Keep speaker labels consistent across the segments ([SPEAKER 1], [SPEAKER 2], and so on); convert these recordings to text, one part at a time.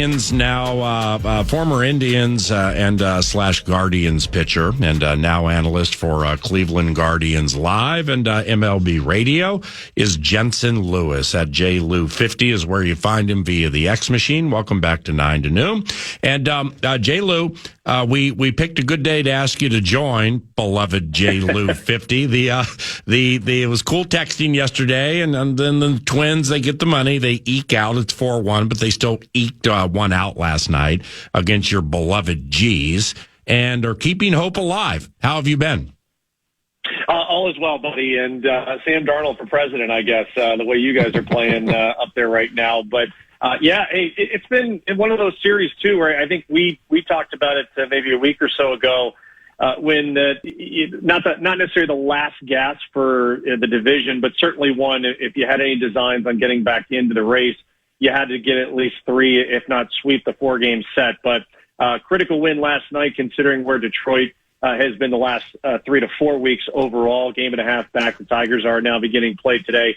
[SPEAKER 1] Indians now, former Indians and slash Guardians pitcher, and now analyst for Cleveland Guardians Live and MLB Radio is Jensen Lewis. At JLou50 is where you find him via the X Machine. Welcome back to 9 to Noon. And JLou, we picked a good day to ask you to join, beloved JLou50. It was cool texting yesterday, and then the Twins, they get the money, they eke out. It's 4-1, but they still eked one out last night against your beloved G's and are keeping hope alive. How have you been?
[SPEAKER 2] All is well, buddy, and Sam Darnold for president, I guess, the way you guys are playing up there right now. But hey, it's been one of those series too, where I think we talked about it maybe a week or so ago, when not necessarily the last gasp for the division, but certainly one. If you had any designs on getting back into the race, you had to get at least 3, if not sweep the 4-game set. But critical win last night, considering where Detroit has been the last 3 to 4 weeks overall. Game and a half back. The Tigers are now beginning play today.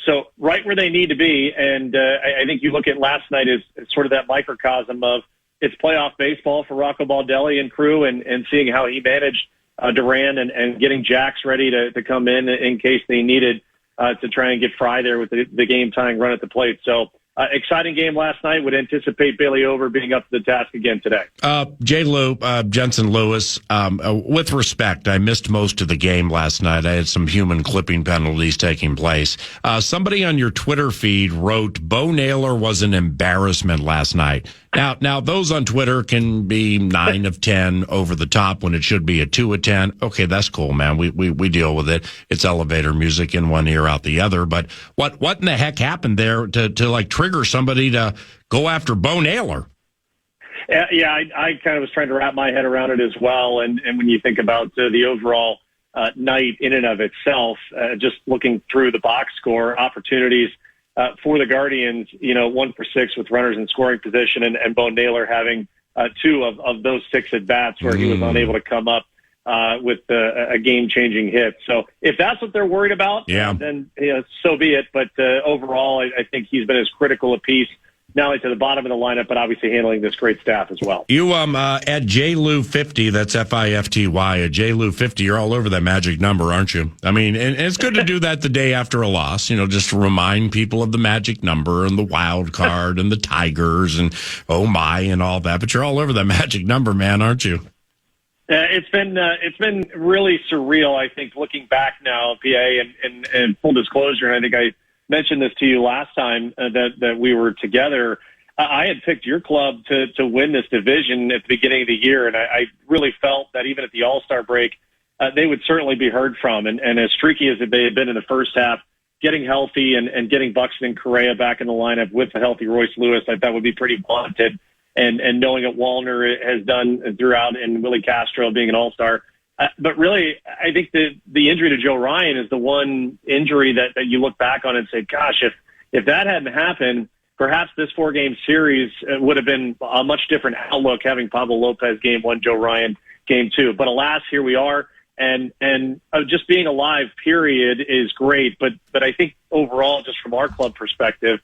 [SPEAKER 2] So right where they need to be, and I think you look at last night as sort of that microcosm of it's playoff baseball for Rocco Baldelli and crew, and seeing how he managed Duran and getting Jax ready to come in case they needed to try and get Fry there with the game-tying run at the plate. So exciting game last night. Would anticipate Bailey Over being up to the task again today.
[SPEAKER 1] JLou, Jensen Lewis, with respect, I missed most of the game last night. I had some human clipping penalties taking place. Somebody on your Twitter feed wrote, Bo Naylor was an embarrassment last night. Now those on Twitter can be 9 of 10 over the top when it should be a 2 of 10. Okay, that's cool, man. We deal with it. It's elevator music in one ear, out the other. But what in the heck happened there to like trigger somebody to go after Bo Naylor?
[SPEAKER 2] Yeah, I kind of was trying to wrap my head around it as well. And when you think about the overall night in and of itself, just looking through the box score, opportunities for the Guardians, 1 for 6 with runners in scoring position, and Bo Naylor having 2 of those 6 at-bats where he was unable to come up with a game-changing hit. So if that's what they're worried about, then so be it. But overall, I think he's been as critical a piece, not only to the bottom of the lineup, but obviously handling this great staff as well.
[SPEAKER 1] You at JLou50, that's FIFTY, at JLou50, you're all over that magic number, aren't you? I mean, and it's good to do that the day after a loss, just to remind people of the magic number and the wild card and the Tigers and oh my and all that. But you're all over that magic number, man, aren't you?
[SPEAKER 2] It's been really surreal, I think, looking back now, PA, and full disclosure, and I think I mentioned this to you last time that we were together. I had picked your club to win this division at the beginning of the year, and I really felt that even at the All-Star break, they would certainly be heard from. And as streaky as they had been in the first half, getting healthy and getting Buxton and Correa back in the lineup with the healthy Royce Lewis, I thought would be pretty vaunted. And knowing what Wallner has done throughout, and Willie Castro being an all-star. But really, I think the injury to Joe Ryan is the one injury that you look back on and say, gosh, if that hadn't happened, perhaps this 4-game series would have been a much different outlook, having Pablo Lopez game 1, Joe Ryan game 2. But alas, here we are. And just being alive, period, is great. But I think overall, just from our club perspective,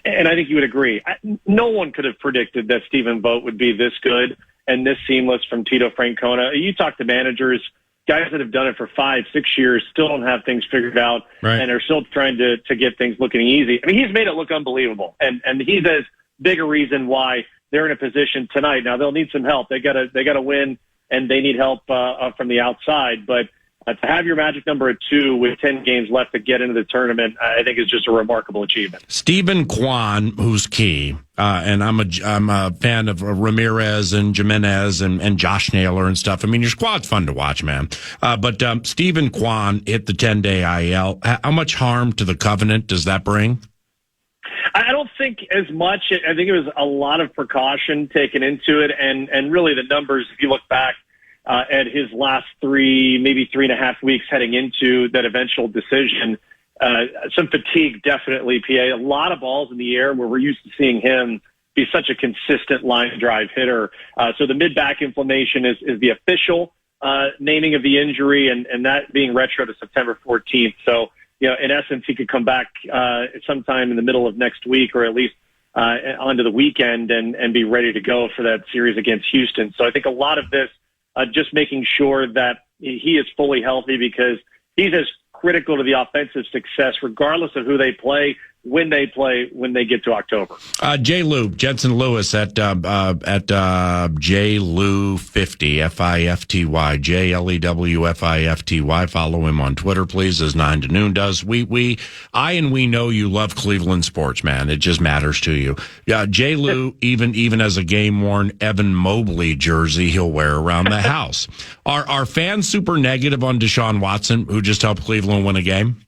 [SPEAKER 2] and I think you would agree, no one could have predicted that Stephen Vogt would be this good and this seamless from Tito Francona. You talk to managers, guys that have done it for 5-6 years, still don't have things figured out, right, and are still trying to get things looking easy. I mean, he's made it look unbelievable, and he's as big a reason why they're in a position tonight. Now they'll need some help. They gotta win, and they need help from the outside, but to have your magic number at 2 with 10 games left to get into the tournament, I think is just a remarkable achievement.
[SPEAKER 1] Stephen Kwan, who's key, and I'm a fan of Ramirez and Jimenez and Josh Naylor and stuff. I mean, your squad's fun to watch, man. But Stephen Kwan hit the 10-day IL. How much harm to the Covenant does that bring?
[SPEAKER 2] I don't think as much. I think it was a lot of precaution taken into it, and really the numbers, if you look back, at his last 3, maybe 3.5 weeks heading into that eventual decision. Some fatigue, definitely, PA. A lot of balls in the air where we're used to seeing him be such a consistent line drive hitter. So the mid-back inflammation is the official naming of the injury, and that being retro to September 14th. So, in essence, he could come back sometime in the middle of next week, or at least onto the weekend and be ready to go for that series against Houston. So I think a lot of this, just making sure that he is fully healthy, because he's as critical to the offensive success, regardless of who they play, when they get to October.
[SPEAKER 1] J. Lou, Jensen Lewis at J. Lou 50, FIFTY, JLEWFIFTY. Follow him on Twitter, please, as 9 to Noon does. We know you love Cleveland sports, man. It just matters to you. J. Lou, even as a game-worn Evan Mobley jersey he'll wear around the house. Are fans super negative on Deshaun Watson, who just helped Cleveland win a game?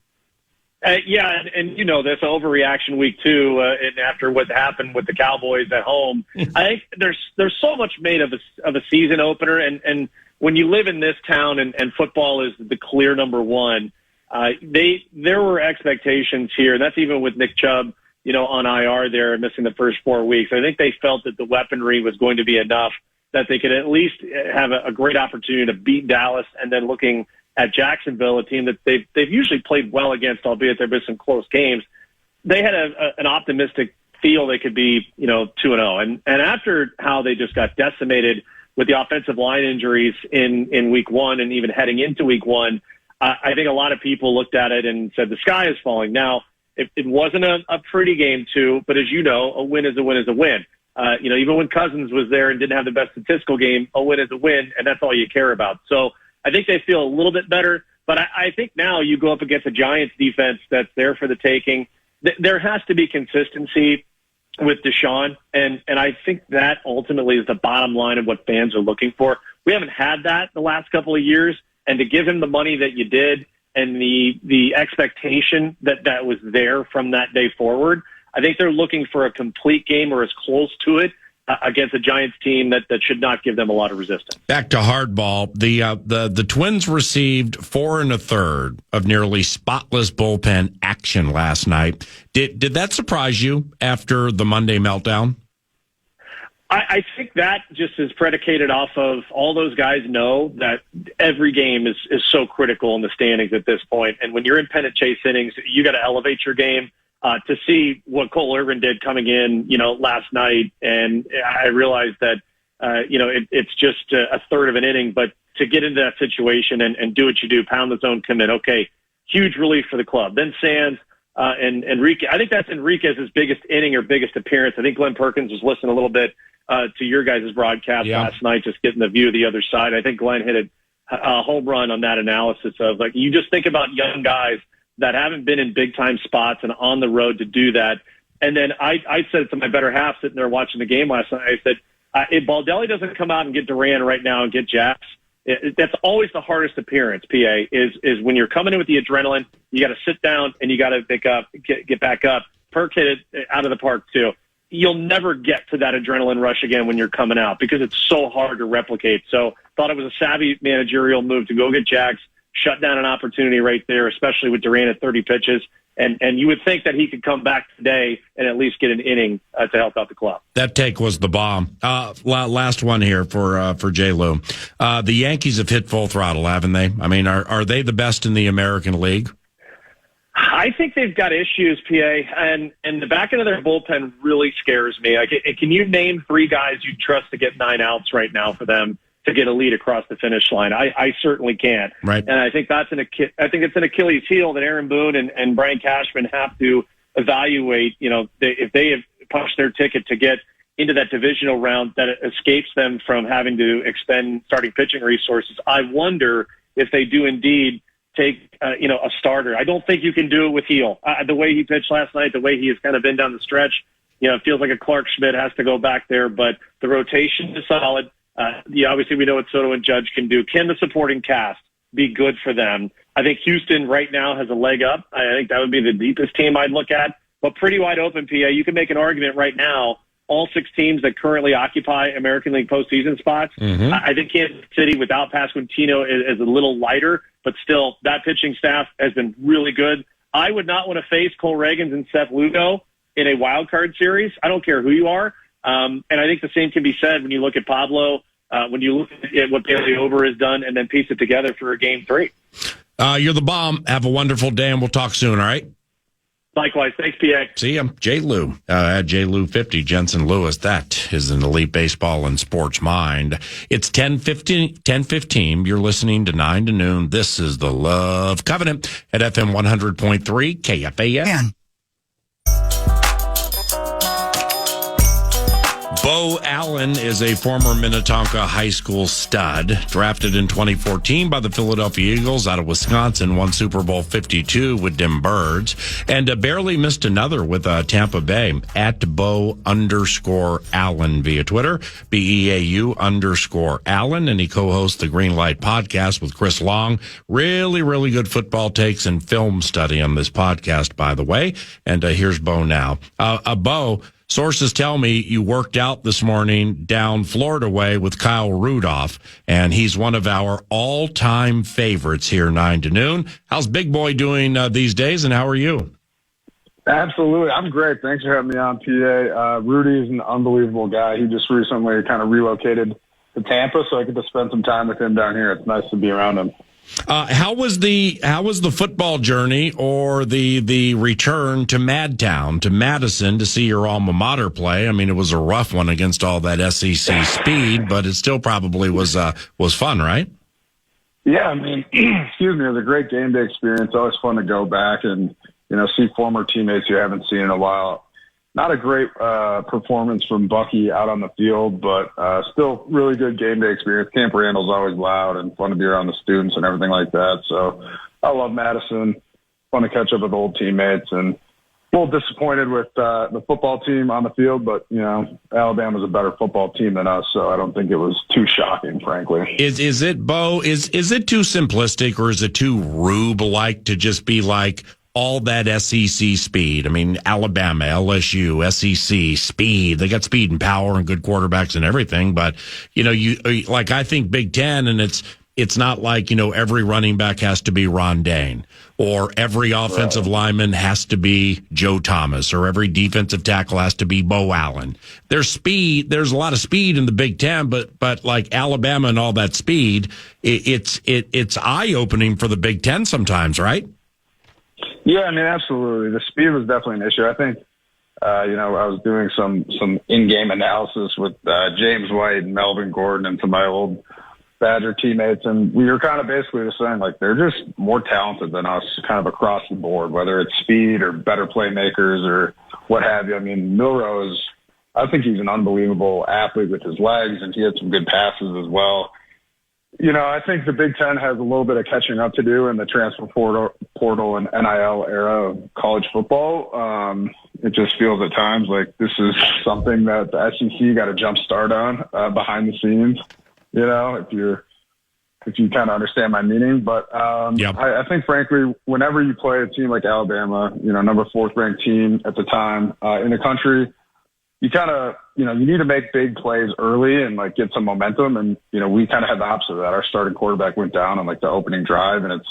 [SPEAKER 2] Yeah, and you know this overreaction week 2, and after what happened with the Cowboys at home, I think there's so much made of a season opener, and when you live in this town and football is the clear number one, there were expectations here, and that's even with Nick Chubb, on IR there, missing the first 4 weeks. I think they felt that the weaponry was going to be enough that they could at least have a great opportunity to beat Dallas, and then looking at Jacksonville, a team that they've usually played well against, albeit there have been some close games. They had an optimistic feel they could be, 2-0. And after how they just got decimated with the offensive line injuries in week 1 and even heading into week 1, I think a lot of people looked at it and said the sky is falling. Now, it wasn't a pretty game, too, but as you know, a win is a win is a win. Even when Cousins was there and didn't have the best statistical game, a win is a win, and that's all you care about. So I think they feel a little bit better, but I think now you go up against a Giants defense that's there for the taking. There has to be consistency with Deshaun, and I think that ultimately is the bottom line of what fans are looking for. We haven't had that the last couple of years, and to give him the money that you did and the expectation that was there from that day forward, I think they're looking for a complete game or as close to it against a Giants team that should not give them a lot of resistance.
[SPEAKER 1] Back to hardball, the Twins received 4 1/3 of nearly spotless bullpen action last night. Did that surprise you after the Monday meltdown?
[SPEAKER 2] I think that just is predicated off of all those guys know that every game is so critical in the standings at this point. And when you're in pennant chase innings, you got to elevate your game. To see what Cole Irvin did coming in, last night, and I realized that, it's just a third of an inning, but to get into that situation and do what you do, pound the zone, commit, okay, huge relief for the club. Then Sands and Enrique, I think that's Enriquez's biggest inning or biggest appearance. I think Glenn Perkins was listening a little bit to your guys' broadcast last night, just getting the view of the other side. I think Glenn hit a home run on that analysis of, like, you just think about young guys that haven't been in big-time spots and on the road to do that. And then I said it to my better half sitting there watching the game last night. I said, if Baldelli doesn't come out and get Duran right now and get Japs, that's always the hardest appearance, PA, is when you're coming in with the adrenaline, you got to sit down and you got to pick up, get back up. Perk hit it out of the park, too. You'll never get to that adrenaline rush again when you're coming out because it's so hard to replicate. So thought it was a savvy managerial move to go get Jax, shut down an opportunity right there, especially with Duran at 30 pitches. And you would think that he could come back today and at least get an inning to help out the club.
[SPEAKER 1] That take was the bomb. Last one here for J. Lou. The Yankees have hit full throttle, haven't they? I mean, are they the best in the American League?
[SPEAKER 2] I think they've got issues, PA, and the back end of their bullpen really scares me. Can you name 3 guys you'd trust to get 9 outs right now for them to get a lead across the finish line? I certainly can't.
[SPEAKER 1] Right.
[SPEAKER 2] And I think it's an Achilles heel that Aaron Boone and Brian Cashman have to evaluate. If they have punched their ticket to get into that divisional round, that it escapes them from having to expend starting pitching resources. I wonder if they do indeed take a starter. I don't think you can do it with Heel. The way he pitched last night, the way he has kind of been down the stretch, it feels like a Clark Schmidt has to go back there, but the rotation is solid. Obviously we know what Soto and Judge can do. Can the supporting cast be good for them? I think Houston right now has a leg up. I think that would be the deepest team I'd look at, but pretty wide open, PA. You can make an argument right now, all 6 teams that currently occupy American League postseason spots. Mm-hmm. I think Kansas City without Pasquantino is a little lighter, but still that pitching staff has been really good. I would not want to face Cole Reagans and Seth Lugo in a wild card series. I don't care who you are. And I think the same can be said when you look at Pablo, when you look at what Bailey Ober has done and then piece it together for a game 3.
[SPEAKER 1] You're the bomb. Have a wonderful day, and we'll talk soon, all right?
[SPEAKER 2] Likewise. Thanks, PA.
[SPEAKER 1] See ya. J. Lou. At J. Lou 50, Jensen Lewis. That is an elite baseball and sports mind. It's 10:15. You're listening to 9 to noon. This is the Love Covenant at FM 100.3 KFAN. Beau Allen is a former Minnetonka high school stud, drafted in 2014 by the Philadelphia Eagles out of Wisconsin, won Super Bowl 52 with them Birds, and barely missed another with Tampa Bay. At Beau_Allen via Twitter, BEAU_Allen, and he co-hosts the Green Light podcast with Chris Long. Really, really good football takes and film study on this podcast, by the way. And here's Beau now. Beau, sources tell me you worked out this morning down Florida way with Kyle Rudolph, and he's one of our all-time favorites here 9 to noon. How's Big Boy doing these days, and how are you?
[SPEAKER 3] Absolutely. I'm great. Thanks for having me on, PA. Rudy is an unbelievable guy. He just recently kind of relocated to Tampa, so I get to spend some time with him down here. It's nice to be around him.
[SPEAKER 1] How was the football journey or the return to Madtown, to Madison, to see your alma mater play? I mean, it was a rough one against all that SEC speed, but it still probably was fun, right?
[SPEAKER 3] Yeah, I mean, excuse me, it was a great game day experience. Always fun to go back and see former teammates you haven't seen in a while. Not a great performance from Bucky out on the field, but still really good game day experience. Camp Randall's always loud and fun to be around the students and everything like that. So I love Madison. Fun to catch up with old teammates, and a little disappointed with the football team on the field, but Alabama's a better football team than us, so I don't think it was too shocking, frankly.
[SPEAKER 1] Is it, Beau? Is it too simplistic, or is it too Rube-like to just be like all that SEC speed? I mean, Alabama, LSU, SEC, speed. They got speed and power and good quarterbacks and everything. But, I think Big Ten, and it's not like, every running back has to be Rondane, or every offensive lineman has to be Joe Thomas, or every defensive tackle has to be Beau Allen. There's speed. There's a lot of speed in the Big Ten, but like Alabama and all that speed, it's eye-opening for the Big Ten sometimes, right?
[SPEAKER 3] Yeah, I mean, absolutely. The speed was definitely an issue. I think, I was doing some in-game analysis with James White and Melvin Gordon and some of my old Badger teammates, and we were kind of basically just saying, they're just more talented than us kind of across the board, whether it's speed or better playmakers or what have you. I mean, Milrose, I think he's an unbelievable athlete with his legs, and he had some good passes as well. I think the Big Ten has a little bit of catching up to do in the transfer portal and NIL era of college football. It just feels at times like this is something that the SEC got a jump start on behind the scenes, if you kind of understand my meaning. But I think, frankly, whenever you play a team like Alabama, number 4th ranked team at the time in the country, you kind of, you need to make big plays early and get some momentum. And, we kind of had the opposite of that. Our starting quarterback went down on the opening drive, and it's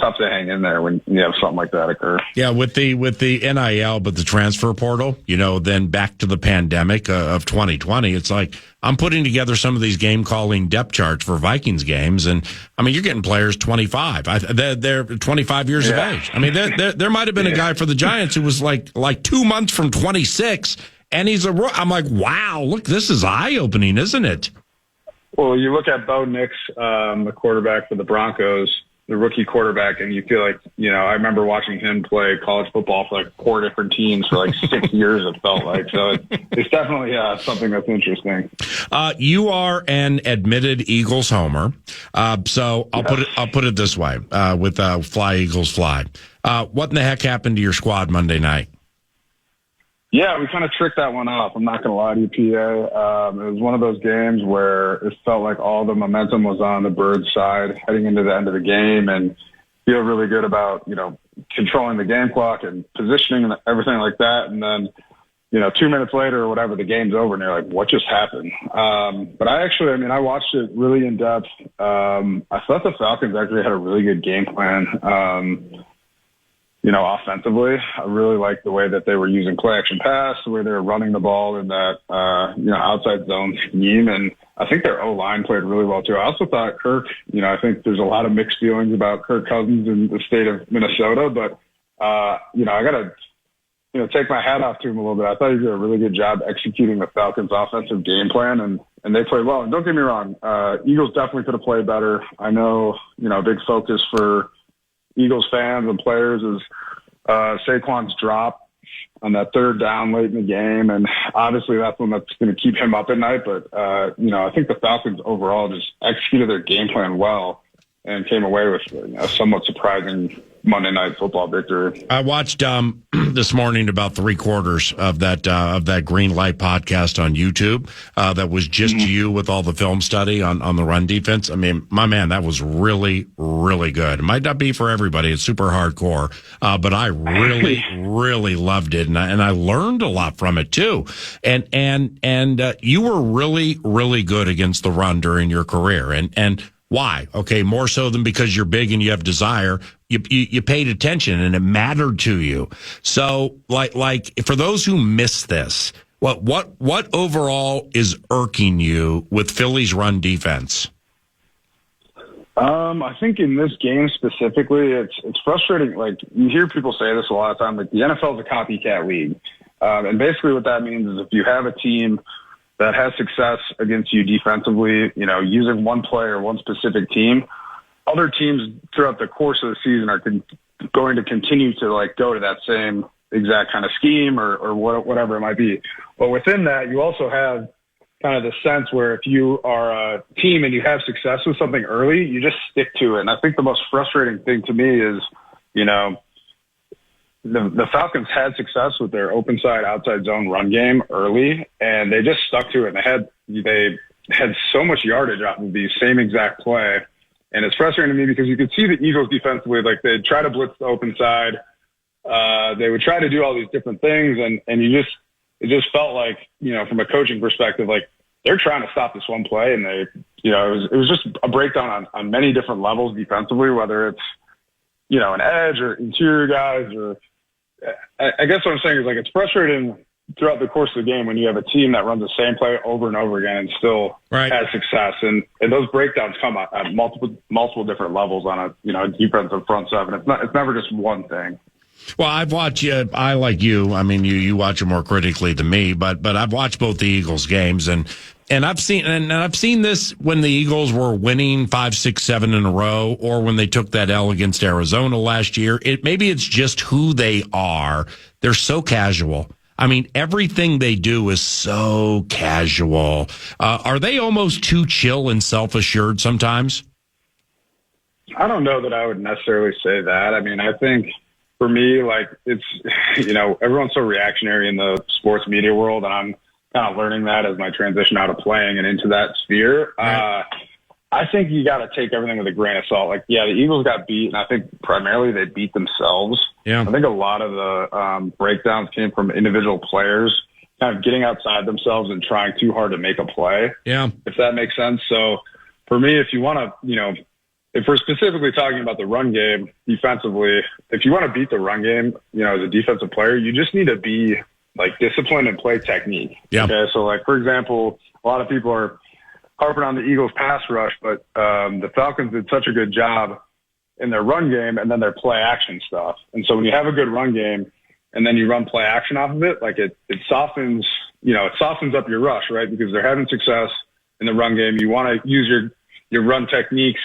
[SPEAKER 3] tough to hang in there when you have something like that occur. Yeah.
[SPEAKER 1] With the NIL, but the transfer portal, then back to the pandemic of 2020, it's like, I'm putting together some of these game calling depth charts for Vikings games. And I mean, you're getting players 25. They're 25 years of age. I mean, there might've been a guy for the Giants who was like 2 months from 26. And I'm like, wow, look, this is eye-opening, isn't it?
[SPEAKER 3] Well, you look at Bo Nix, the quarterback for the Broncos, the rookie quarterback, and you feel like, I remember watching him play college football for 4 different teams for 6 years, it felt like. So it's definitely something that's interesting.
[SPEAKER 1] You are an admitted Eagles homer. So I'll put it this way, with Fly Eagles Fly. What in the heck happened to your squad Monday night?
[SPEAKER 3] Yeah, we kind of tricked that one off. I'm not going to lie to you, PA. It was one of those games where it felt like all the momentum was on the Birds side heading into the end of the game, and feel really good about, controlling the game clock and positioning and everything like that. And then, 2 minutes later or whatever, the game's over, and you're like, what just happened? But I watched it really in depth. I thought the Falcons actually had a really good game plan. Offensively, I really liked the way that they were using play action pass, the way they were running the ball in that, outside zone scheme. And I think their O-line played really well too. I also thought Kirk, I think there's a lot of mixed feelings about Kirk Cousins in the state of Minnesota, but I got to, take my hat off to him a little bit. I thought he did a really good job executing the Falcons' offensive game plan, and they played well. And don't get me wrong, Eagles definitely could have played better. I know, a big focus for Eagles fans and players is Saquon's drop on that third down late in the game, and obviously that's one that's going to keep him up at night. But I think the Falcons overall just executed their game plan well and came away with a somewhat surprising Monday Night Football victory.
[SPEAKER 1] I watched this morning about 3/4 of that Green Light podcast on YouTube. That was just you with all the film study on the run defense. I mean, my man, that was really, really good. It might not be for everybody; it's super hardcore, but I really, really loved it, and I learned a lot from it too. And you were really, really good against the run during your career, and. Why? Okay, more so than because you're big and you have desire. You paid attention and it mattered to you. So, like for those who miss this, what overall is irking you with Philly's run defense?
[SPEAKER 3] I think in this game specifically, it's frustrating. Like, you hear people say this a lot of time. Like, the NFL is a copycat league, and basically what that means is if you have a team that has success against you defensively, using one player, one specific team, other teams throughout the course of the season are going to continue to go to that same exact kind of scheme or whatever it might be. But within that, you also have kind of the sense where if you are a team and you have success with something early, you just stick to it. And I think the most frustrating thing to me is, the Falcons had success with their open side, outside zone run game early, and they just stuck to it. And they had so much yardage off of the same exact play. And it's frustrating to me because you could see the Eagles defensively, they'd try to blitz the open side. They would try to do all these different things. And it just felt like, from a coaching perspective, they're trying to stop this one play. And it was just a breakdown on many different levels defensively, whether it's, an edge or interior guys or, I guess what I'm saying is it's frustrating throughout the course of the game when you have a team that runs the same play over and over again and still has success. And those breakdowns come at multiple different levels on a defensive front seven. It's never just one thing.
[SPEAKER 1] Well, I've watched you. I like you. I mean, you watch it more critically than me, but I've watched both the Eagles games and I've seen this when the Eagles were winning 5, 6, 7 in a row, or when they took that L against Arizona last year. Maybe it's just who they are. They're so casual. I mean, everything they do is so casual. Are they almost too chill and self-assured sometimes?
[SPEAKER 3] I don't know that I would necessarily say that. I mean, I think for me, it's, everyone's so reactionary in the sports media world, and I'm kind of learning that as my transition out of playing and into that sphere. Right. I think you got to take everything with a grain of salt. The Eagles got beat, and I think primarily they beat themselves. Yeah. I think a lot of the breakdowns came from individual players kind of getting outside themselves and trying too hard to make a play. Yeah. If that makes sense. So for me, if you want to, if we're specifically talking about the run game defensively, if you want to beat the run game, as a defensive player, you just need to be discipline and play technique. Yeah. Okay. So for example, a lot of people are harping on the Eagles pass rush, but the Falcons did such a good job in their run game and then their play action stuff. And so when you have a good run game and then you run play action off of it, it softens, it softens up your rush, right? Because they're having success in the run game. You want to use your run techniques,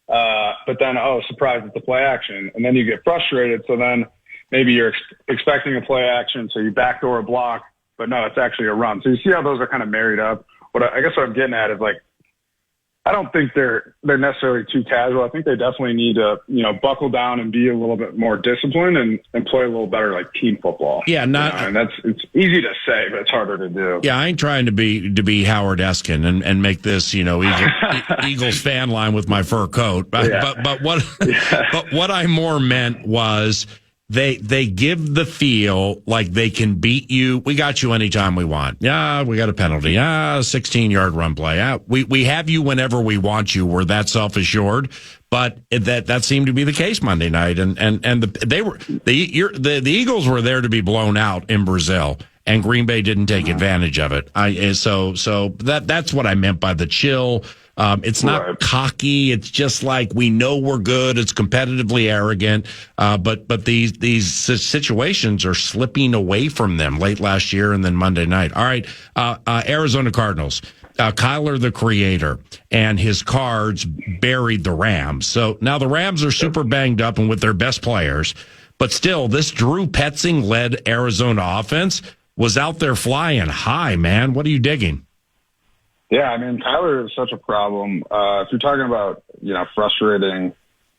[SPEAKER 3] but then, surprise, it's the play action. And then you get frustrated. So then maybe you're expecting a play action, so you backdoor a block, but no, it's actually a run. So you see how those are kind of married up. What I guess what I'm getting at is I don't think they're necessarily too casual. I think they definitely need to, buckle down and be a little bit more disciplined and play a little better team football. Yeah, and it's easy to say, but it's harder to do. Yeah, I ain't trying to be Howard Eskin and make this, Eagles fan line with my fur coat. But what I more meant was They give the feel like they can beat you. We got you anytime we want. Yeah, we got a penalty. 16-yard run play. Yeah, we have you whenever we want you. We're that self-assured. But that seemed to be the case Monday night, and the Eagles were there to be blown out in Brazil.
[SPEAKER 1] and Green Bay didn't take advantage of it. So that's what I meant by the chill. It's not cocky. It's just like, we know we're good. It's competitively arrogant. But these situations are slipping away from them late last year and then Monday night. All right. Arizona Cardinals. Kyler, the creator, and his Cards buried the Rams. So now the Rams are super banged up and with their best players, but still this Drew Petzing-led Arizona offense was out there flying high, man. What are you digging?
[SPEAKER 3] Yeah, I mean, Kyler is such a problem. If you're talking about, frustrating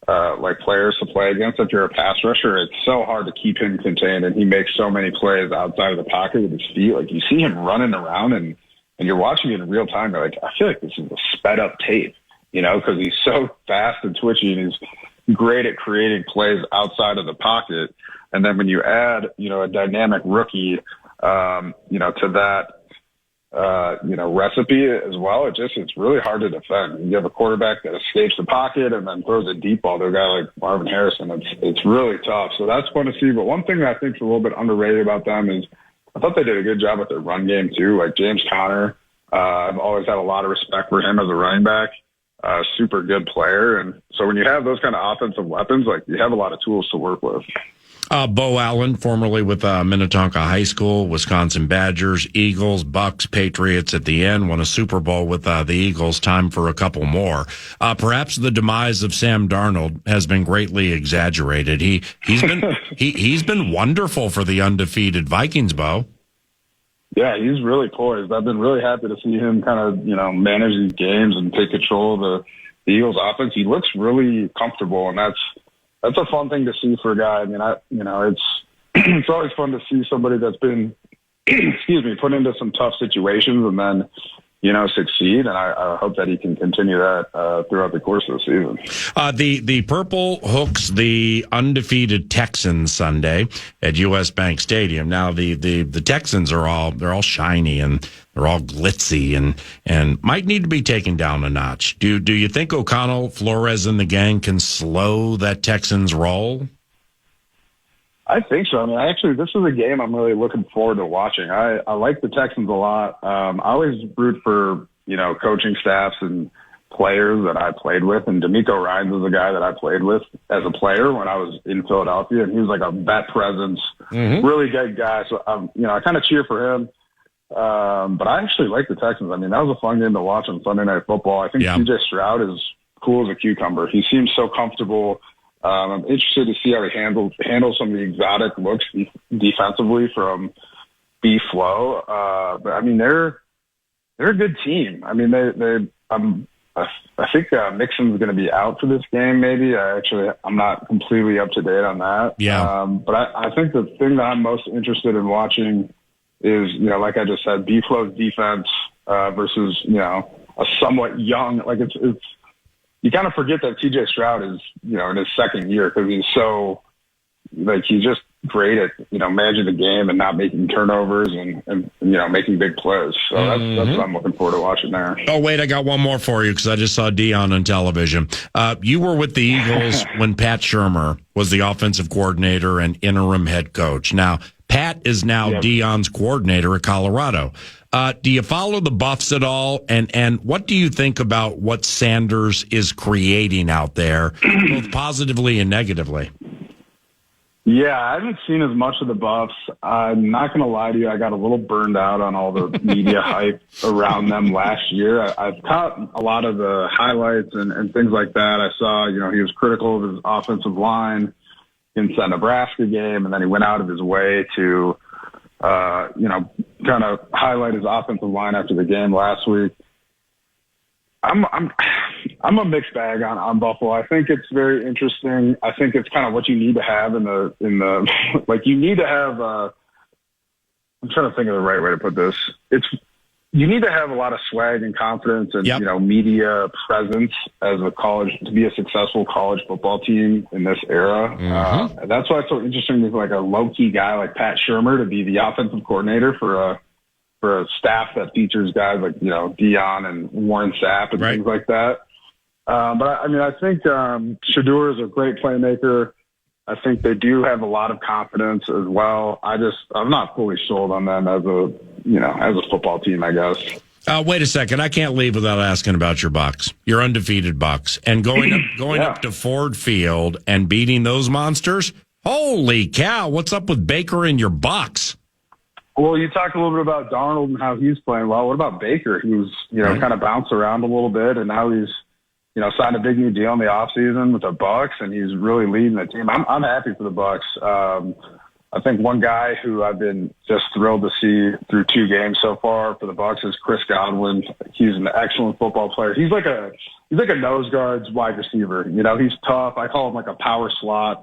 [SPEAKER 3] like players to play against, if you're a pass rusher, it's so hard to keep him contained, and he makes so many plays outside of the pocket with his feet. Like, you see him running around, and you're watching it in real time. You're like, I feel like this is a sped up tape, because he's so fast and twitchy, and he's great at creating plays outside of the pocket. And then when you add, a dynamic rookie, to that, recipe as well, it's really hard to defend. You have a quarterback that escapes the pocket and then throws a deep ball to a guy like Marvin Harrison. It's really tough. So that's fun to see. But one thing that I think is a little bit underrated about them is I thought they did a good job with their run game too. Like James Conner, I've always had a lot of respect for him as a running back. Super good player. And so when you have those kind of offensive weapons, like, you have a lot of tools to work with.
[SPEAKER 1] Beau Allen, formerly with Minnetonka High School, Wisconsin Badgers, Eagles, Bucks, Patriots at the end, won a Super Bowl with the Eagles. Time for a couple more. Perhaps the demise of Sam Darnold has been greatly exaggerated. He's been wonderful for the undefeated Vikings, Beau.
[SPEAKER 3] Yeah, he's really poised. I've been really happy to see him kind of, manage these games and take control of the Eagles offense. He looks really comfortable, and that's a fun thing to see for a guy. I mean, it's always fun to see somebody that's been, put into some tough situations and then, succeed. And I hope that he can continue that throughout the course of the season.
[SPEAKER 1] The Purple hooks the undefeated Texans Sunday at U.S. Bank Stadium. Now the Texans they're all shiny and they're all glitzy and might need to be taken down a notch. Do you think O'Connell, Flores, and the gang can slow that Texans roll?
[SPEAKER 3] I think so. I mean, this is a game I'm really looking forward to watching. I like the Texans a lot. I always root for, coaching staffs and players that I played with. And D'Amico Ryans is a guy that I played with as a player when I was in Philadelphia. And he was like a vet presence, really good guy. So, I kind of cheer for him. But I actually like the Texans. I mean, that was a fun game to watch on Sunday Night Football. I think CJ Stroud is cool as a cucumber. He seems so comfortable. I'm interested to see how he handles some of the exotic looks defensively from B-Flow. But I mean, they're a good team. I mean, I think Mixon's going to be out for this game. Maybe I'm not completely up to date on that.
[SPEAKER 1] Yeah.
[SPEAKER 3] But I think the thing that I'm most interested in watching is, like I just said, B-Flow's defense versus a somewhat young. Like it's. You kind of forget that TJ Stroud is, in his second year because he's so, he's just great at, managing the game and not making turnovers and making big plays. So that's what I'm looking forward to watching there.
[SPEAKER 1] Oh, wait, I got one more for you because I just saw Dion on television. You were with the Eagles when Pat Shurmur was the offensive coordinator and interim head coach. Now, Pat is now Dion's coordinator at Colorado. Do you follow the Buffs at all? And what do you think about what Sanders is creating out there, both positively and negatively?
[SPEAKER 3] Yeah, I haven't seen as much of the Buffs. I'm not going to lie to you. I got a little burned out on all the media hype around them last year. I've caught a lot of the highlights and things like that. I saw, he was critical of his offensive line in the Nebraska game, and then he went out of his way to kind of highlight his offensive line after the game last week. I'm a mixed bag on Buffalo. I think it's very interesting. I think it's kind of what you need to have in the like you need to have. I'm trying to think of the right way to put this. You need to have a lot of swag and confidence and media presence as a college to be a successful college football team in this era. And that's why it's so interesting with like a low key guy like Pat Shurmur to be the offensive coordinator for a staff that features guys like Dion and Warren Sapp and things like that. But I think Shedeur is a great playmaker. I think they do have a lot of confidence as well. I'm not fully sold on them as a football team, I guess.
[SPEAKER 1] Wait a second. I can't leave without asking about your Bucks. Your undefeated Bucks. And going up to Ford Field and beating those monsters? Holy cow. What's up with Baker and your Bucks?
[SPEAKER 3] Well, you talked a little bit about Darnold and how he's playing well. What about Baker, who's, kind of bounced around a little bit, and now he's, signed a big new deal in the offseason with the Bucks, and he's really leading the team. I'm happy for the Bucks. I think one guy who I've been just thrilled to see through 2 games so far for the Bucks is Chris Godwin. He's an excellent football player. He's like a nose guard's wide receiver. He's tough. I call him like a power slot.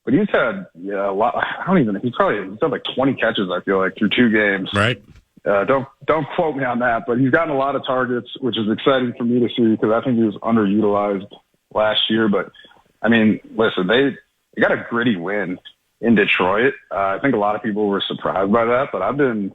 [SPEAKER 3] But he's had a lot. He's had like 20 catches, I feel like, through 2 games.
[SPEAKER 1] Right.
[SPEAKER 3] Don't quote me on that, but he's gotten a lot of targets, which is exciting for me to see because I think he was underutilized last year. But I mean, listen, they got a gritty win in Detroit. I think a lot of people were surprised by that, but I've been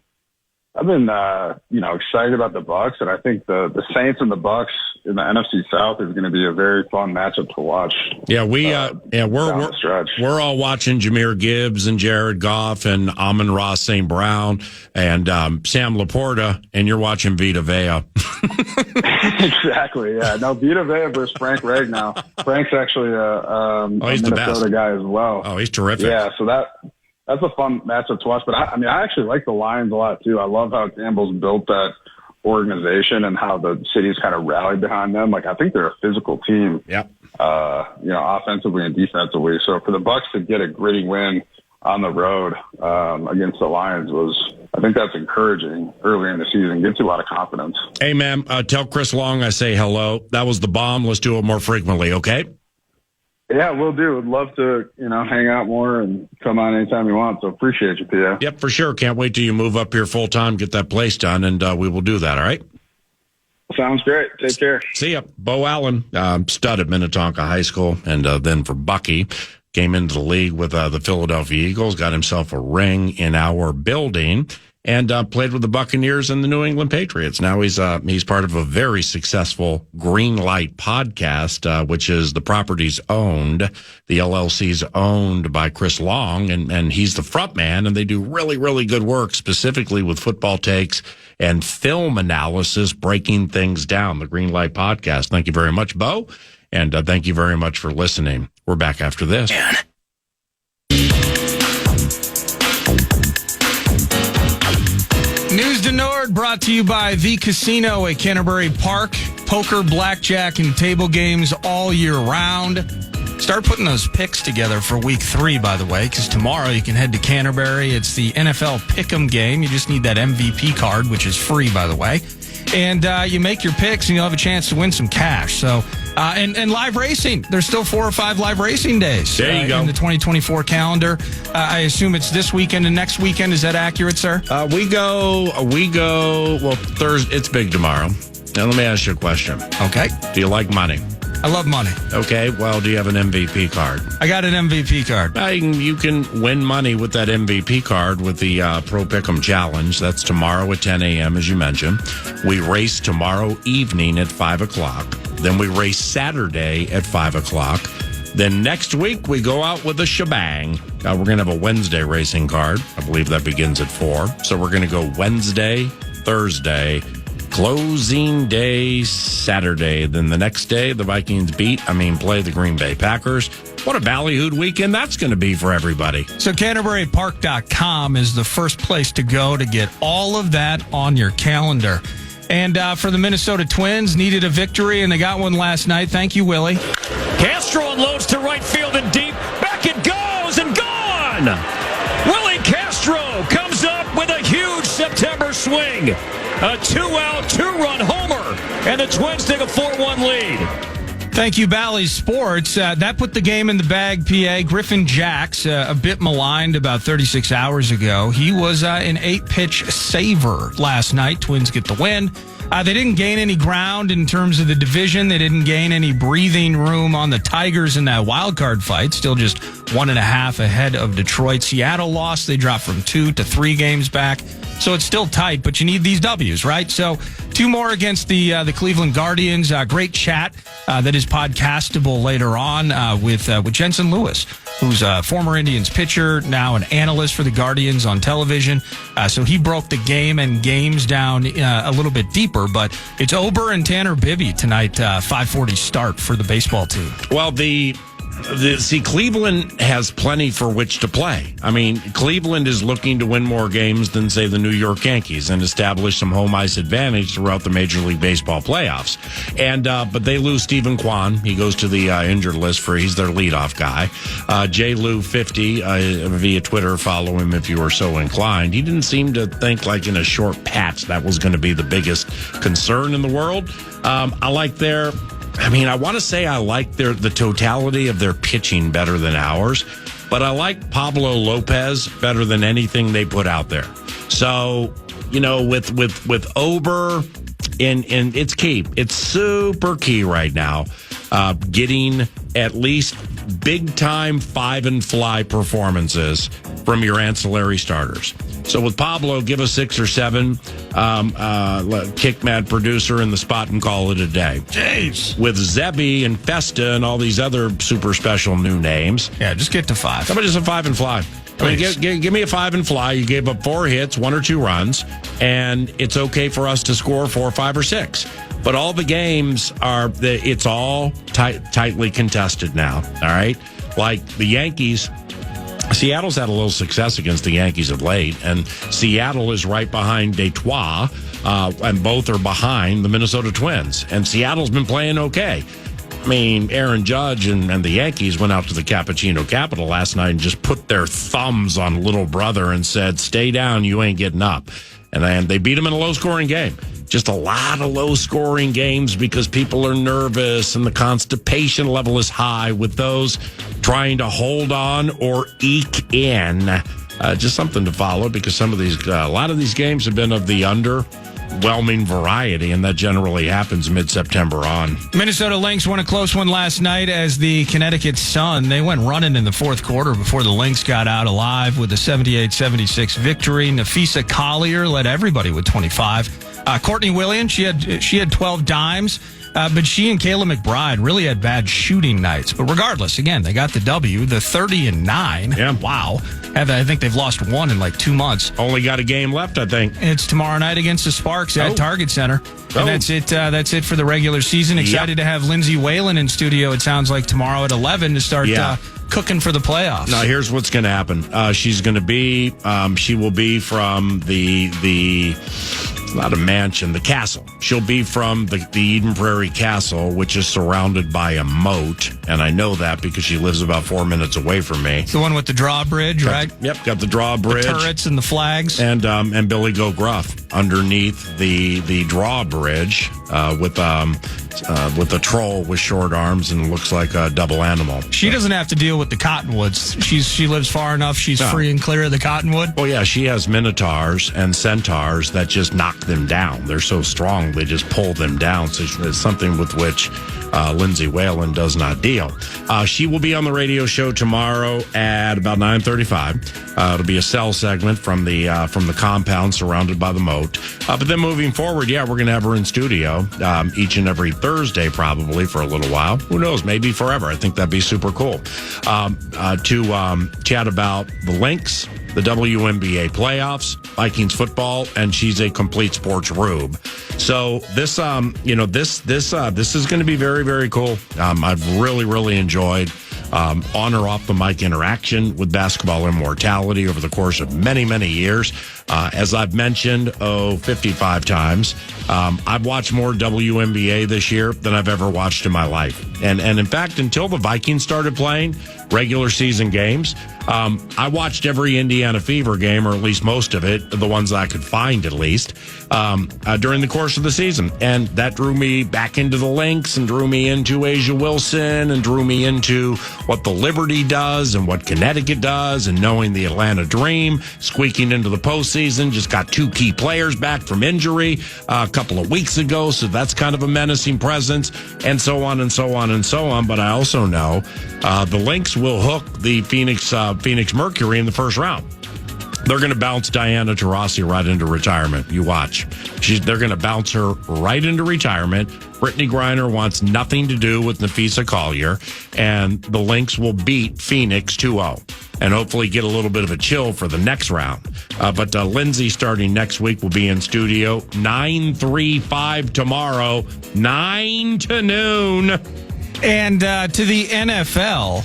[SPEAKER 3] excited about the Bucks, and I think the Saints and the Bucks in the NFC South is going to be a very fun matchup to watch.
[SPEAKER 1] Yeah, we're all watching Jahmyr Gibbs and Jared Goff and Amon-Ra St. Brown and Sam Laporta, and you're watching Vita Vea.
[SPEAKER 3] Exactly. Yeah. No, Vita Vea versus Frank Ragnow. Frank's actually a Minnesota guy as well.
[SPEAKER 1] Oh, he's terrific.
[SPEAKER 3] Yeah. So that's a fun matchup to watch. But I actually like the Lions a lot too. I love how Campbell's built that organization and how the city's kind of rallied behind them. Like, I think they're a physical team.
[SPEAKER 1] Yep.
[SPEAKER 3] Offensively and defensively. So for the Bucks to get a gritty win on the road against the Lions I think that's encouraging early in the season. Gives you a lot of confidence.
[SPEAKER 1] Hey, man, tell Chris Long I say hello. That was the bomb. Let's do it more frequently, okay?
[SPEAKER 3] Yeah, we'll do. Would love to, hang out more and come on anytime you want. So appreciate you, Pia.
[SPEAKER 1] Yep, for sure. Can't wait till you move up here full time, get that place done, and we will do that, all right?
[SPEAKER 3] Sounds great. Take care.
[SPEAKER 1] See ya. Beau Allen, stud at Minnetonka High School, and then for Bucky, came into the league with the Philadelphia Eagles, got himself a ring in our building, and played with the Buccaneers and the New England Patriots. Now he's part of a very successful Green Light podcast, which is the property's owned. The LLC's owned by Chris Long, and he's the front man, and they do really, really good work, specifically with football takes and film analysis, breaking things down. The Green Light podcast. Thank you very much, Beau, and thank you very much for listening. We're back after this.
[SPEAKER 4] News to Nord brought to you by The Casino at Canterbury Park. Poker, blackjack, and table games all year round. Start putting those picks together for week 3, by the way, because tomorrow you can head to Canterbury. It's the NFL Pick'em game. You just need that MVP card, which is free, by the way. And you make your picks, and you'll have a chance to win some cash. So, and live racing. There's still 4 or 5 live racing days.
[SPEAKER 1] There you go.
[SPEAKER 4] In the 2024 calendar. I assume it's this weekend and next weekend. Is that accurate, sir?
[SPEAKER 1] We go, well, Thursday, it's big tomorrow. Now, let me ask you a question.
[SPEAKER 4] Okay.
[SPEAKER 1] Do you like money?
[SPEAKER 4] I love money.
[SPEAKER 1] Okay, well, do you have an MVP card?
[SPEAKER 4] I got an MVP card.
[SPEAKER 1] You can win money with that MVP card with the Pro Pick'em Challenge. That's tomorrow at 10 a.m., as you mentioned. We race tomorrow evening at 5 o'clock. Then we race Saturday at 5 o'clock. Then next week, we go out with a shebang. We're going to have a Wednesday racing card. I believe that begins at 4. So we're going to go Wednesday, Thursday, closing day Saturday. Then the next day, the Vikings play the Green Bay Packers. What a ballyhooed weekend that's going to be for everybody.
[SPEAKER 4] So CanterburyPark.com is the first place to go to get all of that on your calendar. And for the Minnesota Twins, needed a victory, and they got one last night. Thank you, Willie.
[SPEAKER 5] Castro unloads to right field and deep. Back it goes and gone! Willie Castro comes up with a huge September swing. A 2-out, 2-run homer, and the Twins take a 4-1 lead.
[SPEAKER 4] Thank you, Bally Sports. That put the game in the bag, PA. Griffin Jacks, a bit maligned about 36 hours ago. He was an 8-pitch saver last night. Twins get the win. They didn't gain any ground in terms of the division. They didn't gain any breathing room on the Tigers in that wild card fight. Still just 1.5 ahead of Detroit. Seattle lost. They dropped from 2 to 3 games back. So it's still tight, but you need these W's, right? So 2 more against the Cleveland Guardians. Great chat that is podcastable later on with Jensen Lewis who's a former Indians pitcher, now an analyst for the Guardians on television. So he broke the game and games down a little bit deeper. But it's Ober and Tanner Bibby tonight, 5:40 start for the baseball team.
[SPEAKER 1] Well, see, Cleveland has plenty for which to play. I mean, Cleveland is looking to win more games than, say, the New York Yankees and establish some home ice advantage throughout the Major League Baseball playoffs. And but they lose Stephen Kwan. He goes to the injured list he's their leadoff guy. J. Lou 50 via Twitter. Follow him if you are so inclined. He didn't seem to think like in a short patch that was going to be the biggest concern in the world. I like I want to say I like the totality of their pitching better than ours, but I like Pablo Lopez better than anything they put out there. So, with Ober, and it's key. It's super key right now, getting at least big-time 5-and-fly performances from your ancillary starters. So with Pablo, give us 6 or 7, kick mad producer in the spot and call it a day.
[SPEAKER 4] Jeez.
[SPEAKER 1] With Zebby and Festa and all these other super special new names.
[SPEAKER 4] Yeah, just get to 5.
[SPEAKER 1] How about just a 5-and-fly? I mean, give me a 5-and-fly. You gave up 4 hits, 1 or 2 runs, and it's okay for us to score 4, 5, or 6. But all the games it's all tightly contested now, all right? Like the Yankees, Seattle's had a little success against the Yankees of late, and Seattle is right behind Detroit, and both are behind the Minnesota Twins. And Seattle's been playing okay. I mean, Aaron Judge and the Yankees went out to the Cappuccino Capital last night and just put their thumbs on little brother and said, stay down, you ain't getting up. And they beat him in a low-scoring game. Just a lot of low-scoring games because people are nervous and the constipation level is high with those trying to hold on or eke in. Just something to follow because a lot of these games have been of the underwhelming variety, and that generally happens mid-September on.
[SPEAKER 4] Minnesota Lynx won a close one last night as the Connecticut Sun. They went running in the fourth quarter before the Lynx got out alive with a 78-76 victory. Nafisa Collier led everybody with 25. Courtney Williams, she had 12 dimes, but she and Kayla McBride really had bad shooting nights. But regardless, again, they got the W, the 30-9.
[SPEAKER 1] Yeah.
[SPEAKER 4] Wow. I think they've lost 1 in like 2 months.
[SPEAKER 1] Only got a game left, I think.
[SPEAKER 4] It's tomorrow night against the Sparks at Target Center. And that's it. That's it for the regular season. Excited to have Lindsay Whalen in studio, it sounds like, tomorrow at 11 to start cooking for the playoffs.
[SPEAKER 1] Now, here's what's going to happen. She will be from the not a mansion, the castle. She'll be from the Eden Prairie Castle, which is surrounded by a moat. And I know that because she lives about 4 minutes away from me.
[SPEAKER 4] It's the one with the drawbridge, right?
[SPEAKER 1] Yep, got the drawbridge.
[SPEAKER 4] The turrets and the flags.
[SPEAKER 1] And Billy Go Gruff underneath the drawbridge with a troll with short arms and looks like a double animal.
[SPEAKER 4] She doesn't have to deal with the cottonwoods. She lives far enough. She's free and clear of the cottonwood.
[SPEAKER 1] Oh, yeah. She has minotaurs and centaurs that just knock them down. They're so strong, they just pull them down. So it's something with which Lindsay Whalen does not deal. She will be on the radio show tomorrow at about 9:35. It'll be a cell segment from the compound surrounded by the moat. But then moving forward, we're going to have her in studio each and every Thursday probably for a little while. Who knows? Maybe forever. I think that'd be super cool. To chat about the Lynx, the WNBA playoffs, Vikings football, and she's a complete sports rube. So this is going to be very, very cool. I've really enjoyed on or off the mic interaction with Basketball Immortality over the course of many, many years. As I've mentioned, 55 times, I've watched more WNBA this year than I've ever watched in my life. And in fact, until the Vikings started playing regular season games, I watched every Indiana Fever game, or at least most of it, the ones I could find at least, during the course of the season. And that drew me back into the Lynx and drew me into Asia Wilson and drew me into what the Liberty does and what Connecticut does and knowing the Atlanta Dream, squeaking into the postseason, just got 2 key players back from injury a couple of weeks ago. So that's kind of a menacing presence and so on and so on and so on. But I also know the Lynx will hook the Phoenix Mercury in the first round. They're going to bounce Diana Taurasi right into retirement. You watch. They're going to bounce her right into retirement. Brittany Griner wants nothing to do with Nafisa Collier, and the Lynx will beat Phoenix 2-0 and hopefully get a little bit of a chill for the next round. But Lindsay, starting next week, will be in studio 9:35 tomorrow, 9 to noon.
[SPEAKER 4] And to the NFL,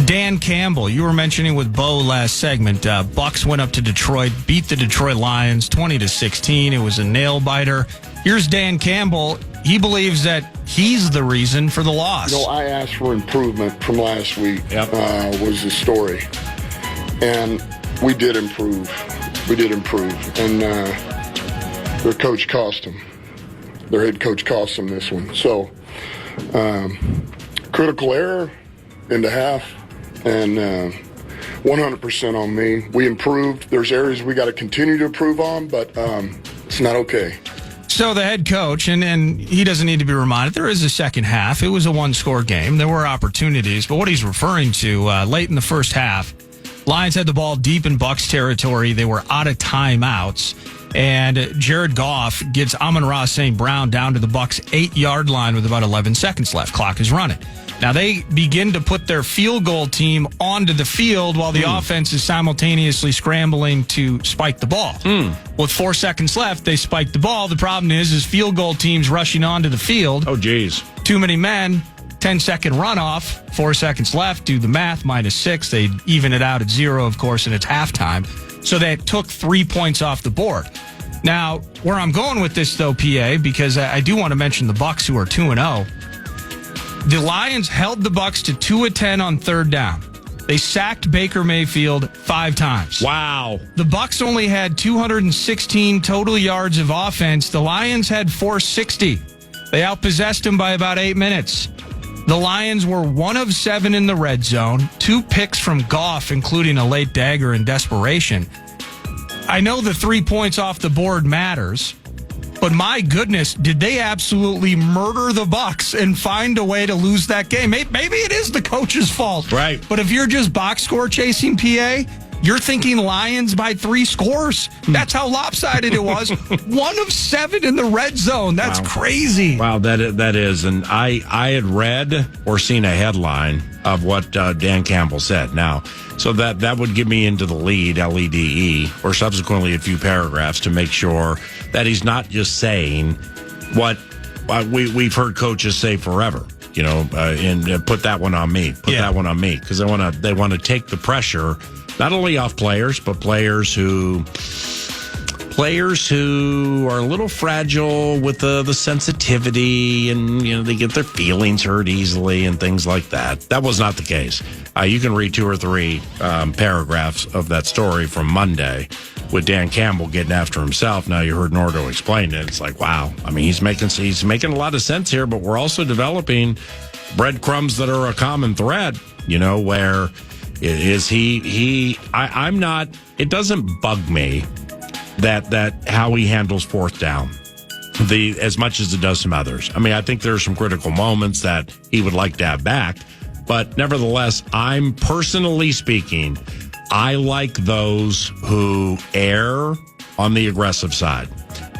[SPEAKER 4] Dan Campbell, you were mentioning with Bo last segment, Bucks went up to Detroit, beat the Detroit Lions 20-16. It was a nail-biter. Here's Dan Campbell. He believes that he's the reason for the loss.
[SPEAKER 6] I asked for improvement from last week, was the story. And we did improve. And their coach cost them. Their head coach cost them this one. So, critical error into half. And 100% on me. We improved. There's areas we got to continue to improve on, but it's not okay.
[SPEAKER 4] So the head coach, and he doesn't need to be reminded, there is a second half. It was a one-score game. There were opportunities, but what he's referring to, late in the first half, Lions had the ball deep in Bucs territory. They were out of timeouts, and Jared Goff gets Amon-Ra St. Brown down to the Bucs 8-yard line with about 11 seconds left. Clock is running. Now, they begin to put their field goal team onto the field while the offense is simultaneously scrambling to spike the ball. With 4 seconds left, they spike the ball. The problem is field goal teams rushing onto the field.
[SPEAKER 1] Oh, geez.
[SPEAKER 4] Too many men, 10-second runoff, 4 seconds left, do the math, -6. They even it out at 0, of course, and it's halftime. So they took 3 points off the board. Now, where I'm going with this, though, PA, because I do want to mention the Bucs, who are 2-0. The Lions held the Bucs to 2 of 10 on third down. They sacked Baker Mayfield 5 times.
[SPEAKER 1] Wow.
[SPEAKER 4] The Bucs only had 216 total yards of offense. The Lions had 460. They outpossessed them by about 8 minutes. The Lions were 1 of 7 in the red zone, 2 picks from Goff, including a late dagger in desperation. I know the 3 points off the board matters, but my goodness, did they absolutely murder the Bucs and find a way to lose that game? Maybe it is the coach's fault.
[SPEAKER 1] Right.
[SPEAKER 4] But if you're just box score chasing PA, you're thinking Lions by 3 scores. That's how lopsided it was. 1 of 7 in the red zone. That's crazy.
[SPEAKER 1] Wow, that is. And I had read or seen a headline of what Dan Campbell said. Now, so that would give me into the lead, LEDE, or subsequently a few paragraphs to make sure that he's not just saying what we've heard coaches say forever. And put that one on me. Put that one on me, because they want to take the pressure not only off players, but players who are a little fragile with the sensitivity, and they get their feelings hurt easily and things like that. That was not the case. You can read 2 or 3 paragraphs of that story from Monday with Dan Campbell getting after himself. Now you heard Nordo explain it. It's like, wow. I mean, he's making a lot of sense here, but we're also developing breadcrumbs that are a common thread. Where is I'm not. It doesn't bug me that how he handles fourth down as much as it does some others. I mean, I think there are some critical moments that he would like to have back, but nevertheless, I'm personally speaking, I like those who err on the aggressive side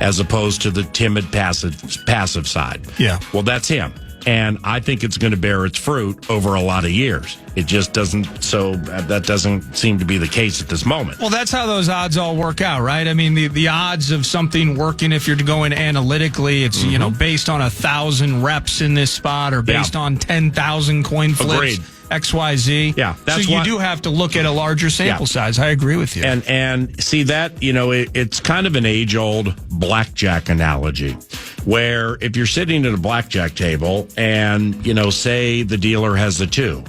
[SPEAKER 1] as opposed to the timid passive side.
[SPEAKER 4] Yeah.
[SPEAKER 1] Well, that's him. And I think it's going to bear its fruit over a lot of years. It just doesn't. So that doesn't seem to be the case at this moment.
[SPEAKER 4] Well, that's how those odds all work out, right? I mean, the odds of something working, if you're going analytically, it's based on 1,000 reps in this spot, or based on 10,000 coin flips.
[SPEAKER 1] Agreed.
[SPEAKER 4] XYZ.
[SPEAKER 1] Yeah, that's
[SPEAKER 4] so you do have to look at a larger sample size. I agree with you.
[SPEAKER 1] And see that, it's kind of an age-old blackjack analogy, where if you're sitting at a blackjack table and, say the dealer has a 2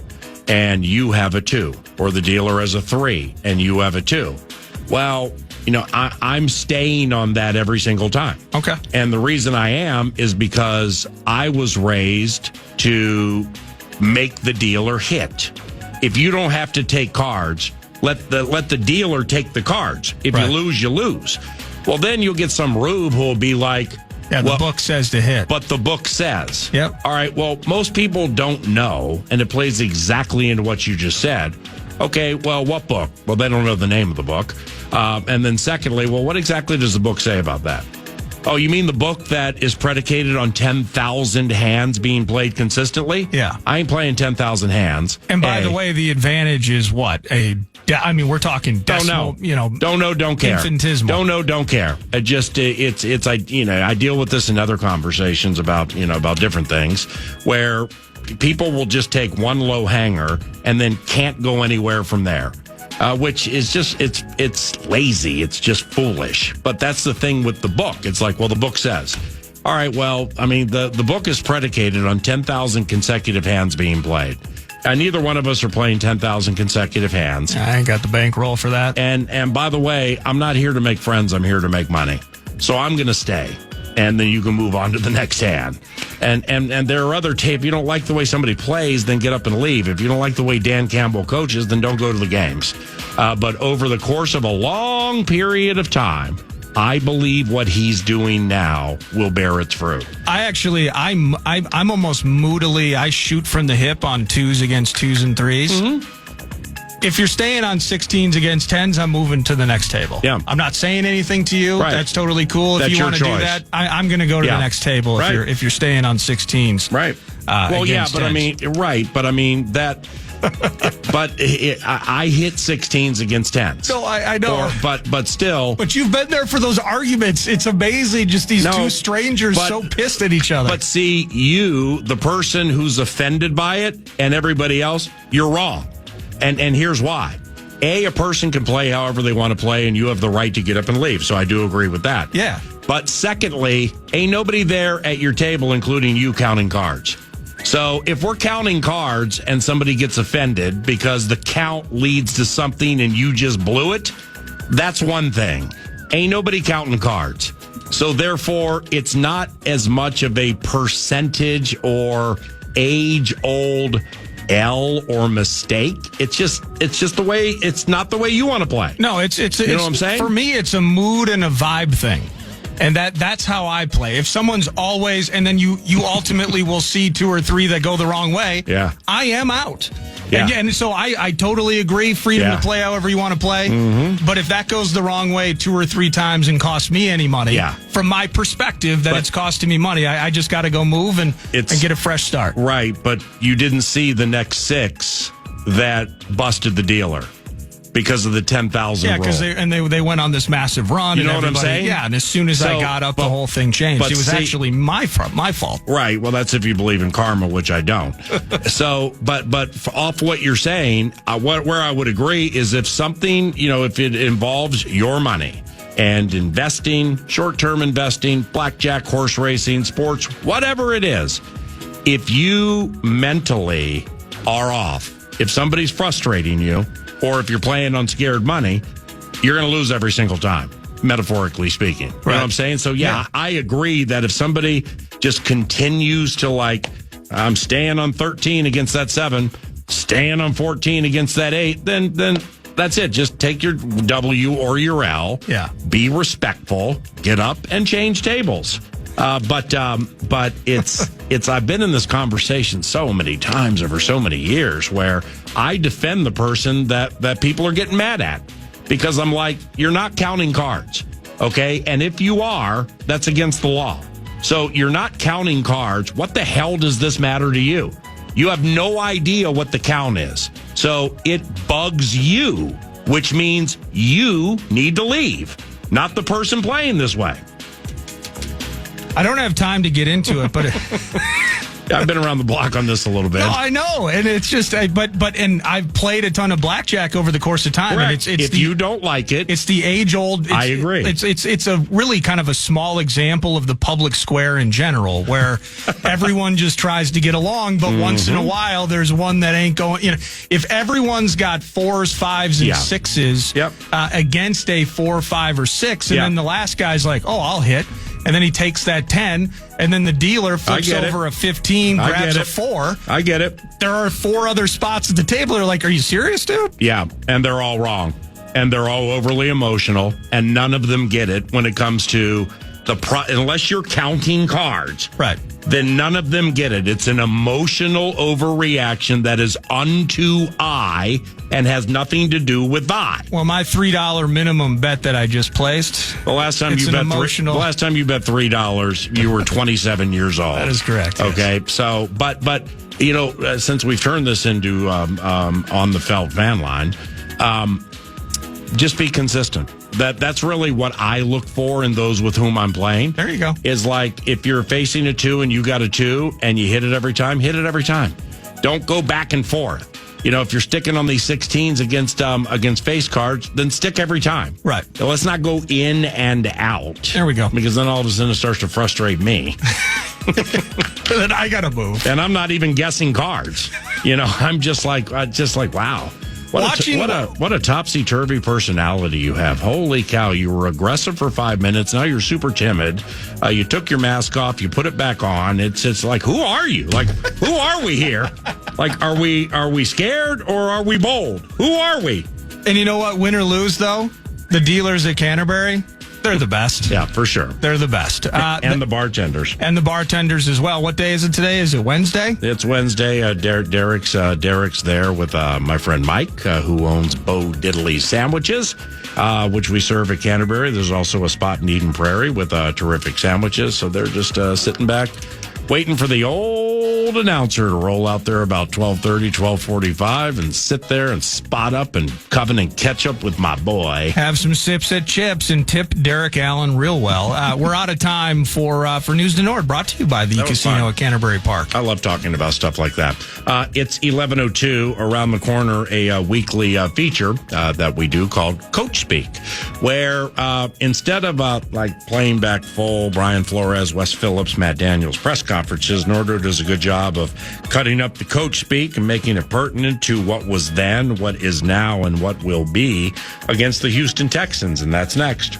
[SPEAKER 1] and you have a 2, or the dealer has a 3 and you have a 2. Well, I'm staying on that every single time.
[SPEAKER 4] Okay.
[SPEAKER 1] And the reason I am is because I was raised to make the dealer hit. If you don't have to take cards, let the dealer take the cards. If you lose, you lose. Well, then you'll get some rube who will be like,
[SPEAKER 4] the book says to hit.
[SPEAKER 1] But the book says.
[SPEAKER 4] Yep.
[SPEAKER 1] All right, well, most people don't know, and it plays exactly into what you just said. Okay, well, what book? Well, they don't know the name of the book. And then secondly, well, what exactly does the book say about that? Oh, you mean the book that is predicated on 10,000 hands being played consistently?
[SPEAKER 4] Yeah.
[SPEAKER 1] I ain't playing 10,000 hands.
[SPEAKER 4] And by the way, the advantage is what? We're talking decimal,
[SPEAKER 1] Don't know, don't care.
[SPEAKER 4] Infinitesimal.
[SPEAKER 1] Don't know, don't care. I deal with this in other conversations about different things where people will just take one low hanger and then can't go anywhere from there. Which is just, it's lazy. It's just foolish. But that's the thing with the book. It's like, well, the book says. All right, well, I mean, the book is predicated on 10,000 consecutive hands being played. And neither one of us are playing 10,000 consecutive hands.
[SPEAKER 4] I ain't got the bankroll for that.
[SPEAKER 1] And by the way, I'm not here to make friends. I'm here to make money. So I'm going to stay. And then you can move on to the next hand. And there are other if you don't like the way somebody plays, then get up and leave. If you don't like the way Dan Campbell coaches, then don't go to the games. But over the course of a long period of time, I believe what he's doing now will bear its fruit.
[SPEAKER 4] I'm almost moodily, I shoot from the hip on 2s against 2s and 3s. Mm-hmm. If you're staying on 16s against 10s, I'm moving to the next table.
[SPEAKER 1] Yeah.
[SPEAKER 4] I'm not saying anything to you.
[SPEAKER 1] Right.
[SPEAKER 4] That's totally cool.
[SPEAKER 1] That's
[SPEAKER 4] if you want to
[SPEAKER 1] your
[SPEAKER 4] do
[SPEAKER 1] choice.
[SPEAKER 4] that, I'm going to go to the next table
[SPEAKER 1] right.
[SPEAKER 4] if you're staying on 16s.
[SPEAKER 1] Right. Well, yeah, but
[SPEAKER 4] 10s.
[SPEAKER 1] that. But I hit 16s against 10s.
[SPEAKER 4] So I know.
[SPEAKER 1] But still.
[SPEAKER 4] But you've been there for those arguments. It's amazing. Just these two strangers so pissed at each other.
[SPEAKER 1] But see, you, the person who's offended by it, and everybody else, you're wrong. And here's why. A person can play however they want to play, and you have the right to get up and leave. So I do agree with that.
[SPEAKER 4] Yeah.
[SPEAKER 1] But secondly, ain't nobody there at your table, including you, counting cards. So if we're counting cards and somebody gets offended because the count leads to something and you just blew it, that's one thing. Ain't nobody counting cards. So therefore, it's not as much of a percentage or age-old L or mistake. It's just the way. It's not the way you want to play.
[SPEAKER 4] No, it's
[SPEAKER 1] you know what I'm saying?
[SPEAKER 4] For me, it's a mood and a vibe thing. And that's how I play. If someone's always, and then you ultimately will see 2 or 3 that go the wrong way, I am out.
[SPEAKER 1] Yeah.
[SPEAKER 4] And so I totally agree, freedom to play however you want to play. Mm-hmm. But if that goes the wrong way 2 or 3 times and costs me any money, from my perspective, it's costing me money, I just got to go move and get a fresh start.
[SPEAKER 1] Right, but you didn't see the next 6 that busted the dealer. Because of the 10,000 rule.
[SPEAKER 4] Yeah, because they went on this massive run.
[SPEAKER 1] You know what I'm saying?
[SPEAKER 4] Yeah, and as soon as I got up, the whole thing changed. It was actually my fault.
[SPEAKER 1] Right. Well, that's if you believe in karma, which I don't. So, but off what you're saying, where I would agree is if something, if it involves your money and investing, short-term investing, blackjack, horse racing, sports, whatever it is, if you mentally are off, if somebody's frustrating you, or if you're playing on scared money, you're going to lose every single time, metaphorically speaking. You know what I'm saying? So, I agree that if somebody just continues to I'm staying on 13 against that 7, staying on 14 against that 8, then that's it. Just take your W or your L.
[SPEAKER 4] Yeah.
[SPEAKER 1] Be respectful. Get up and change tables. But it's I've been in this conversation so many times over so many years where I defend the person that people are getting mad at because I'm like, you're not counting cards, okay? And if you are, that's against the law. So you're not counting cards. What the hell does this matter to you? You have no idea what the count is. So it bugs you, which means you need to leave, not the person playing this way.
[SPEAKER 4] I don't have time to get into it, but
[SPEAKER 1] I've been around the block on this a little bit.
[SPEAKER 4] No, I know, and it's just, and I've played a ton of blackjack over the course of time.
[SPEAKER 1] Correct.
[SPEAKER 4] And
[SPEAKER 1] if you don't like it,
[SPEAKER 4] it's the age-old.
[SPEAKER 1] I agree.
[SPEAKER 4] It's a really kind of a small example of the public square in general, where everyone just tries to get along, but once in a while, there's one that ain't going. If everyone's got 4s, 5s, and 6s against a 4, 5, or 6, and then the last guy's like, "Oh, I'll hit." And then he takes that 10, and then the dealer flips over a 15, grabs a 4.
[SPEAKER 1] I get it.
[SPEAKER 4] There are 4 other spots at the table. They're like, are you serious, dude?
[SPEAKER 1] Yeah, and they're all wrong. And they're all overly emotional, and none of them get it when it comes to unless you're counting cards.
[SPEAKER 4] Right.
[SPEAKER 1] then none of them get it. It's an emotional overreaction that is unto I and has nothing to do with I.
[SPEAKER 4] Well, my $3 minimum bet that I just placed.
[SPEAKER 1] The last time you bet $3, you were 27 years old.
[SPEAKER 4] That is correct.
[SPEAKER 1] Okay, yes. So but since we've turned this into on the Felt fan line, just be consistent. That's really what I look for in those with whom I'm playing.
[SPEAKER 4] There you go.
[SPEAKER 1] Is like if you're facing a 2 and you got a 2 and you hit it every time, hit it every time. Don't go back and forth. If you're sticking on these 16s against face cards, then stick every time.
[SPEAKER 4] Right.
[SPEAKER 1] So let's not go in and out.
[SPEAKER 4] There we go.
[SPEAKER 1] Because then all of a sudden it starts to frustrate me.
[SPEAKER 4] Then I got to move.
[SPEAKER 1] And I'm not even guessing cards. I'm just like wow. What a topsy-turvy personality you have. Holy cow, you were aggressive for 5 minutes. Now you're super timid. You took your mask off. You put it back on. It's like, who are you? Like, who are we here? Like, are we scared or are we bold? Who are we?
[SPEAKER 4] And you know what? Win or lose, though, the dealers at Canterbury, they're the best.
[SPEAKER 1] Yeah, for sure.
[SPEAKER 4] They're the best.
[SPEAKER 1] And the bartenders.
[SPEAKER 4] And the bartenders as well. What day is it today? Is it Wednesday?
[SPEAKER 1] It's Wednesday. Derek's there with my friend Mike, who owns Beau Diddley Sandwiches, which we serve at Canterbury. There's also a spot in Eden Prairie with terrific sandwiches. So they're just sitting back, waiting for the old announcer to roll out there about 12:30, 12:45 and sit there and spot up and coven and catch up with my boy.
[SPEAKER 4] Have some sips at Chips and tip Derek Allen real well. We're out of time for News to Nord, brought to you by the Casino at Canterbury Park.
[SPEAKER 1] I love talking about stuff like that. It's 11:02, around the corner, a weekly feature that we do called Coach Speak, where instead of playing back full Brian Flores, Wes Phillips, Matt Daniels press conferences, Nordor does a good job of cutting up the coach speak and making it pertinent to what was then, what is now, and what will be against the Houston Texans. And that's next.